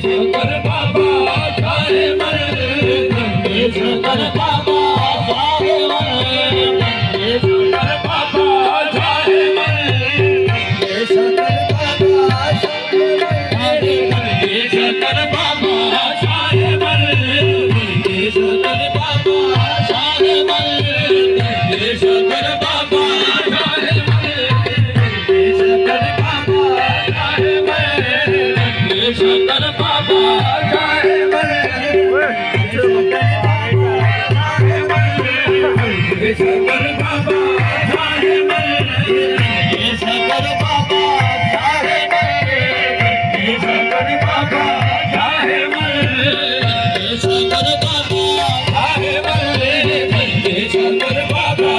Shankar Baba Saheb Shankar Baba Saheb Shankar Baba Saheb Shankar Baba Shankar Baba Saheb Shankar Baba Saheb Shankar Baba Shankar Baba Saheb Shankar Baba Saheb Shankar Baba Saheb Shankar Baba Saheb Shankar Baba Saheb Shankar Baba